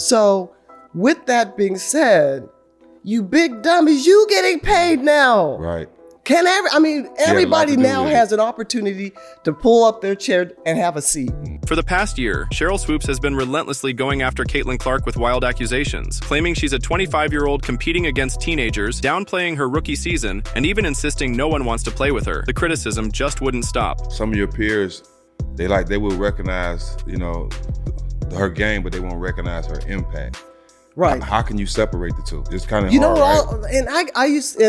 So with that being said, you big dummies, you getting paid now. Right. Everybody now has an opportunity to pull up their chair and have a seat. For the past year, Sheryl Swoopes has been relentlessly going after Caitlin Clark with wild accusations, claiming she's a 25-year-old competing against teenagers, downplaying her rookie season, and even insisting no one wants to play with her. The criticism just wouldn't stop. Some of your peers, they will recognize, her game, but they won't recognize her impact. Right. How can you separate the two? It's kind of hard, right? And I used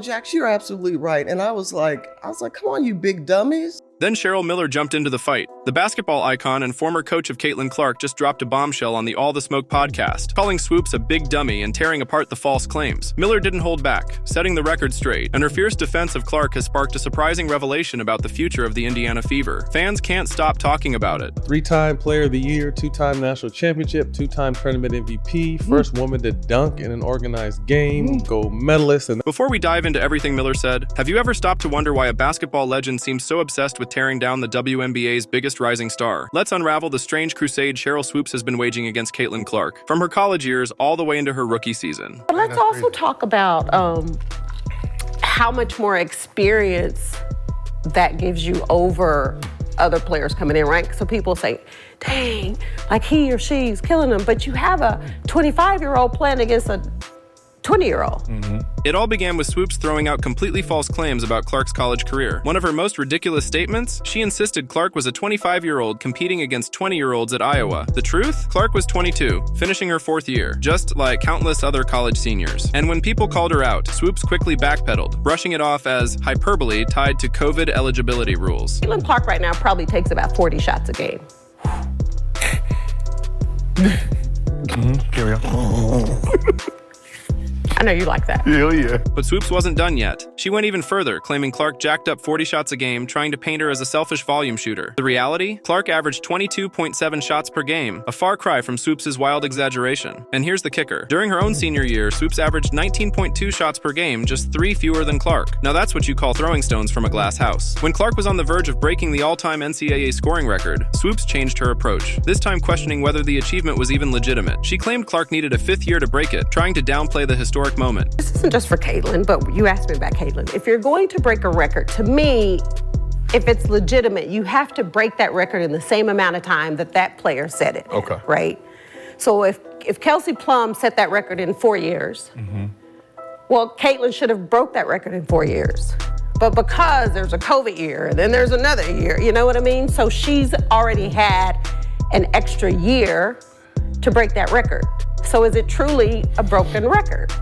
Jax, you're absolutely right. And I was like, come on, you big dummies. Then Cheryl Miller jumped into the fight. The basketball icon and former coach of Caitlin Clark just dropped a bombshell on the All the Smoke podcast, calling Swoopes a big dummy and tearing apart the false claims. Miller didn't hold back, setting the record straight, and her fierce defense of Clark has sparked a surprising revelation about the future of the Indiana Fever. Fans can't stop talking about it. 3-time Player of the Year, 2-time National Championship, 2-time Tournament MVP, first woman to dunk in an organized game, gold medalist. And before we dive into everything Miller said, have you ever stopped to wonder why a basketball legend seems so obsessed with tearing down the WNBA's biggest rising star? Let's unravel the strange crusade Sheryl Swoopes has been waging against Caitlin Clark, from her college years all the way into her rookie season. But let's also talk about how much more experience that gives you over other players coming in, right? So people say, dang, like he or she's killing them, but you have a 25-year-old playing against a 20-year-old. It all began with Swoopes throwing out completely false claims about Clark's college career. One of her most ridiculous statements, she insisted Clark was a 25-year-old competing against 20-year-olds at Iowa. The truth? Clark was 22, finishing her 4th year, just like countless other college seniors. And when people called her out, Swoopes quickly backpedaled, brushing it off as hyperbole tied to COVID eligibility rules. Caitlin Clark right now probably takes about 40 shots a game. Here we go. I know you like that. Hell yeah. But Swoopes wasn't done yet. She went even further, claiming Clark jacked up 40 shots a game, trying to paint her as a selfish volume shooter. The reality? Clark averaged 22.7 shots per game, a far cry from Swoopes' wild exaggeration. And here's the kicker. During her own senior year, Swoopes averaged 19.2 shots per game, just 3 fewer than Clark. Now that's what you call throwing stones from a glass house. When Clark was on the verge of breaking the all-time NCAA scoring record, Swoopes changed her approach, this time questioning whether the achievement was even legitimate. She claimed Clark needed a 5th year to break it, trying to downplay the historic moment. This isn't just for Caitlin, but you asked me about Caitlin. If you're going to break a record, to me, if it's legitimate, you have to break that record in the same amount of time that player set it. Okay. Right? So if Kelsey Plum set that record in 4 years, well, Caitlin should have broke that record in 4 years. But because there's a COVID year, and then there's another year, you know what I mean? So she's already had an extra year to break that record. So is it truly a broken record?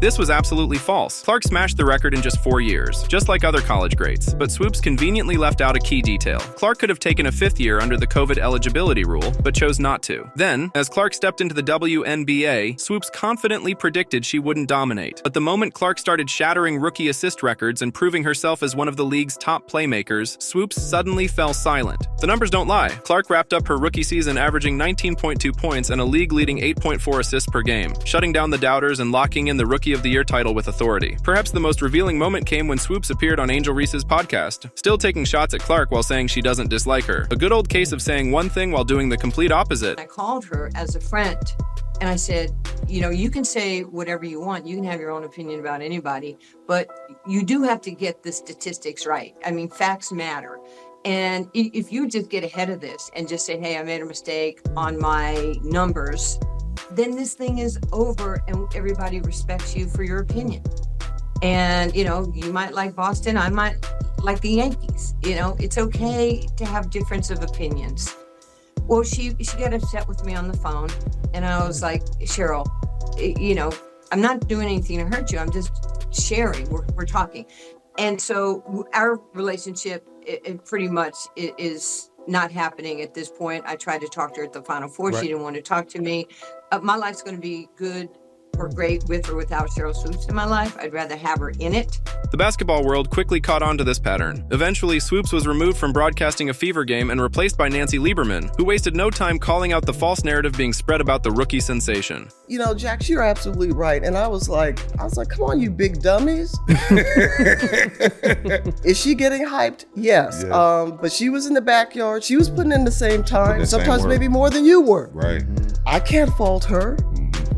This was absolutely false. Clark smashed the record in just 4 years, just like other college greats. But Swoopes conveniently left out a key detail. Clark could have taken a 5th year under the COVID eligibility rule, but chose not to. Then, as Clark stepped into the WNBA, Swoopes confidently predicted she wouldn't dominate. But the moment Clark started shattering rookie assist records and proving herself as one of the league's top playmakers, Swoopes suddenly fell silent. The numbers don't lie. Clark wrapped up her rookie season averaging 19.2 points and a league-leading 8.4 assists per game, shutting down the doubters and locking in the Rookie of the Year title with authority. Perhaps the most revealing moment came when Swoopes appeared on Angel Reese's podcast, still taking shots at Clark while saying she doesn't dislike her. A good old case of saying one thing while doing the complete opposite. I called her as a friend and I said, you can say whatever you want. You can have your own opinion about anybody, but you do have to get the statistics right. I mean, facts matter. And if you just get ahead of this and just say, hey, I made a mistake on my numbers, then this thing is over and everybody respects you for your opinion. And, you might like Boston, I might like the Yankees. It's okay to have difference of opinions. Well, she got upset with me on the phone and I was like, Cheryl, I'm not doing anything to hurt you. I'm just sharing, we're talking. And so our relationship, it pretty much is not happening at this point. I tried to talk to her at the Final Four. Right. She didn't want to talk to me. My life's going to be good or great with or without Sheryl Swoopes in my life. I'd rather have her in it. The basketball world quickly caught on to this pattern. Eventually, Swoopes was removed from broadcasting a Fever game and replaced by Nancy Lieberman, who wasted no time calling out the false narrative being spread about the rookie sensation. Jax, you're absolutely right. And I was like, come on, you big dummies. Is she getting hyped? Yes. But she was in the backyard. She was putting in the same time, sometimes maybe more than you were. Right. I can't fault her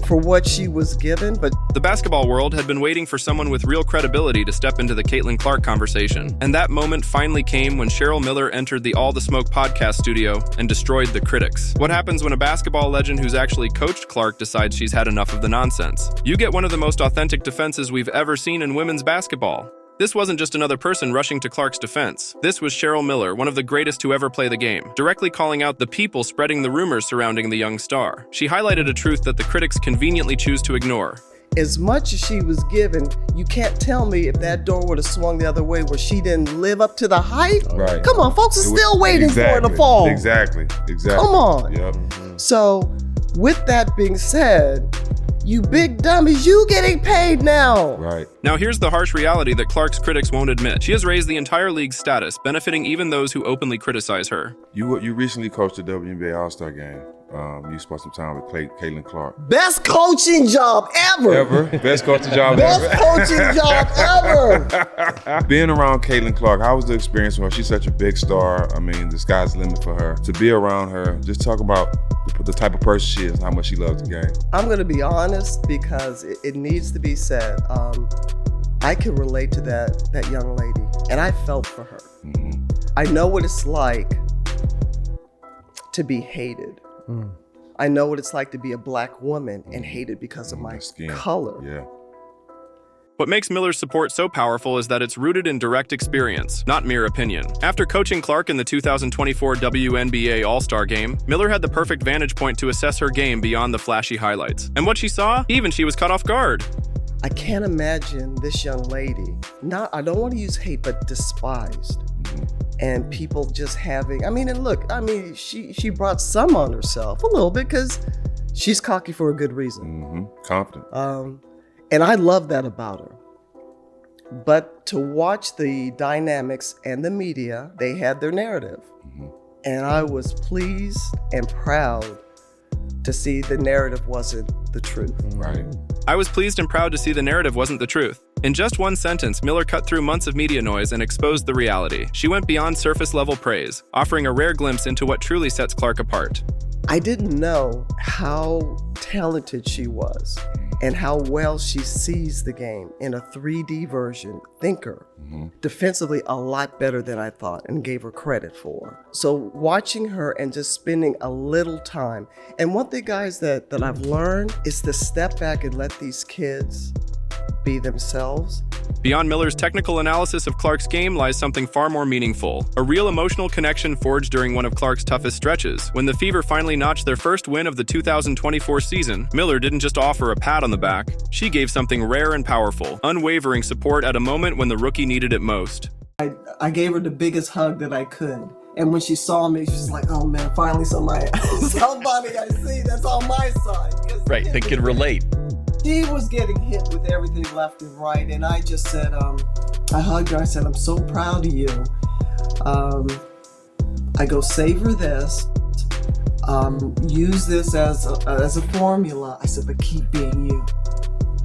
for what she was given, but The basketball world had been waiting for someone with real credibility to step into the Caitlin Clark conversation. And that moment finally came when Cheryl Miller entered the All the Smoke podcast studio and destroyed the critics. What happens when a basketball legend who's actually coached Clark decides she's had enough of the nonsense? You get one of the most authentic defenses we've ever seen in women's basketball. This wasn't just another person rushing to Clark's defense. This was Sheryl Miller, one of the greatest to ever play the game, directly calling out the people spreading the rumors surrounding the young star. She highlighted a truth that the critics conveniently choose to ignore. as much as she was given, you can't tell me if that door would have swung the other way where she didn't live up to the hype. Right. Come on, folks are still waiting for her to Exactly. fall. Exactly. Come on. Yep. So, with that being said, you big dummies, you getting paid now. Right. Now here's the harsh reality that Clark's critics won't admit. She has raised the entire league's status, benefiting even those who openly criticize her. You recently coached the WNBA All-Star game. You spent some time with Caitlin Clark. Best coaching job ever. Ever? Best coaching job Best ever. coaching job ever. Being around Caitlin Clark, how was the experience with her? She's such a big star. I mean, the sky's the limit for her. To be around her, just talk about the type of person she is and how much she loves the game. I'm going to be honest because it needs to be said. I can relate to that young lady, and I felt for her. Mm-hmm. I know what it's like to be hated. I know what it's like to be a black woman and hated because of my Skin. color. Yeah. What makes Miller's support so powerful is that it's rooted in direct experience, not mere opinion. After coaching Clark in the 2024 WNBA All-Star Game, Miller had the perfect vantage point to assess her game beyond the flashy highlights. And what she saw, even she was caught off guard. I can't imagine this young lady, I don't want to use hate, but despised. And people just having, she brought some on herself a little bit because she's cocky for a good reason. Mm-hmm. Confident. And I love that about her. But to watch the dynamics and the media, they had their narrative. And I was pleased and proud to see the narrative wasn't the truth. Right. I was pleased and proud to see the narrative wasn't the truth. In just one sentence, Miller cut through months of media noise and exposed the reality. She went beyond surface-level praise, offering a rare glimpse into what truly sets Clark apart. I didn't know how talented she was and how well she sees the game in a 3D version, thinker. Defensively, a lot better than I thought and gave her credit for. So watching her and just spending a little time. And one thing, guys, that I've learned is to step back and let these kids be themselves. Beyond Miller's technical analysis of Clark's game lies something far more meaningful, a real emotional connection forged during one of Clark's toughest stretches. When the Fever finally notched their first win of the 2024 season, Miller didn't just offer a pat on the back. She gave something rare and powerful, unwavering support at a moment when the rookie needed it most. I gave her the biggest hug that I could. And when she saw me, she was like, oh man, finally somebody I see that's on my side. Right, they could relate. She was getting hit with everything left and right, and I just said, I hugged her. I said, I'm so proud of you. I go, savor this. Use this as a formula. I said, but keep being you.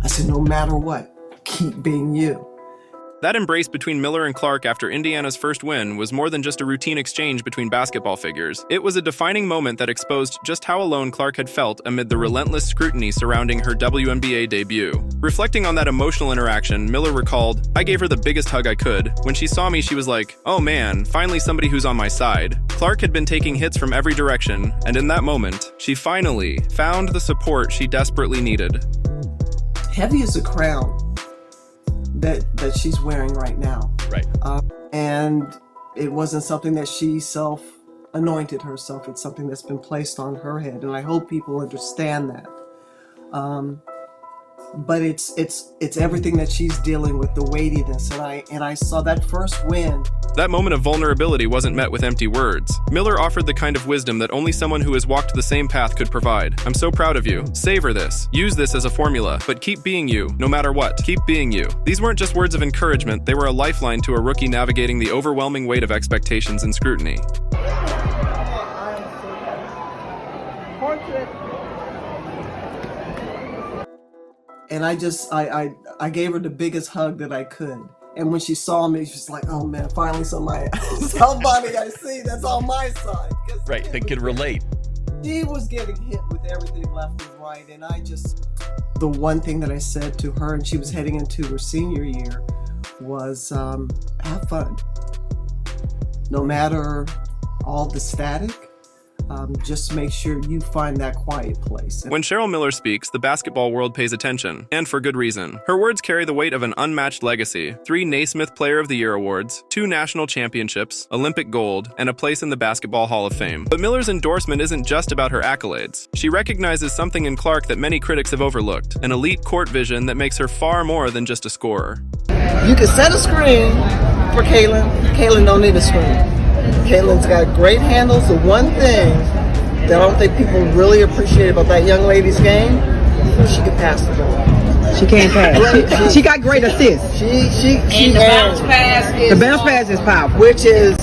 I said, no matter what, keep being you. That embrace between Miller and Clark after Indiana's first win was more than just a routine exchange between basketball figures. It was a defining moment that exposed just how alone Clark had felt amid the relentless scrutiny surrounding her WNBA debut. Reflecting on that emotional interaction, Miller recalled, I gave her the biggest hug I could. When she saw me, she was like, oh man, finally somebody who's on my side. Clark had been taking hits from every direction, and in that moment, she finally found the support she desperately needed. Heavy as a crown that she's wearing right now. Right. And it wasn't something that she anointed herself. It's something that's been placed on her head, and I hope people understand that. But it's everything that she's dealing with, the weightiness, and I saw that first win. That moment of vulnerability wasn't met with empty words. Miller offered the kind of wisdom that only someone who has walked the same path could provide. I'm so proud of you. Savor this. Use this as a formula, but keep being you, no matter what. Keep being you. These weren't just words of encouragement, they were a lifeline to a rookie navigating the overwhelming weight of expectations and scrutiny. And I gave her the biggest hug that I could. And when she saw me, she was like, oh man, finally somebody I see that's on my side. Right, they could relate. She was getting hit with everything left and right, and the one thing that I said to her, and she was heading into her senior year, was have fun. No matter all the static, just make sure you find that quiet place. When Cheryl Miller speaks, the basketball world pays attention, and for good reason. Her words carry the weight of an unmatched legacy: 3 Naismith Player of the Year awards, 2 national championships, Olympic gold, and a place in the Basketball Hall of Fame. But Miller's endorsement isn't just about her accolades. She recognizes something in Clark that many critics have overlooked: an elite court vision that makes her far more than just a scorer. You can set a screen for Kaylin. Kaylin don't need a screen. Kaylin's got great handles. The one thing that I don't think people really appreciate about that young lady's game, she can pass the ball. She can't pass. She got great assists. The bounce pass is powerful, which is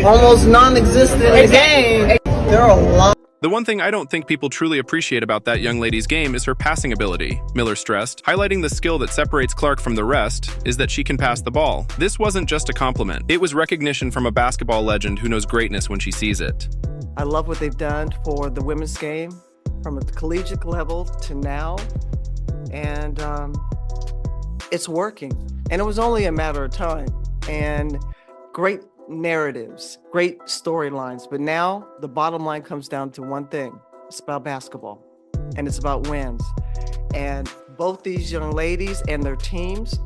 almost non-existent in the game. There are a lot. The one thing I don't think people truly appreciate about that young lady's game is her passing ability, Miller stressed. Highlighting the skill that separates Clark from the rest is that she can pass the ball. This wasn't just a compliment. It was recognition from a basketball legend who knows greatness when she sees it. I love what they've done for the women's game from a collegiate level to now, and it's working. And it was only a matter of time. And great narratives, great storylines. But now the bottom line comes down to one thing. It's about basketball, and it's about wins. And both these young ladies and their teams,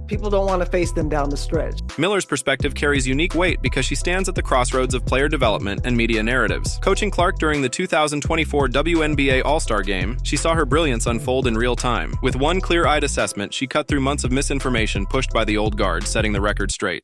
people don't want to face them down the stretch. Miller's perspective carries unique weight because she stands at the crossroads of player development and media narratives. Coaching Clark during the 2024 WNBA All-Star Game, she saw her brilliance unfold in real time. With one clear-eyed assessment, she cut through months of misinformation pushed by the old guard, setting the record straight.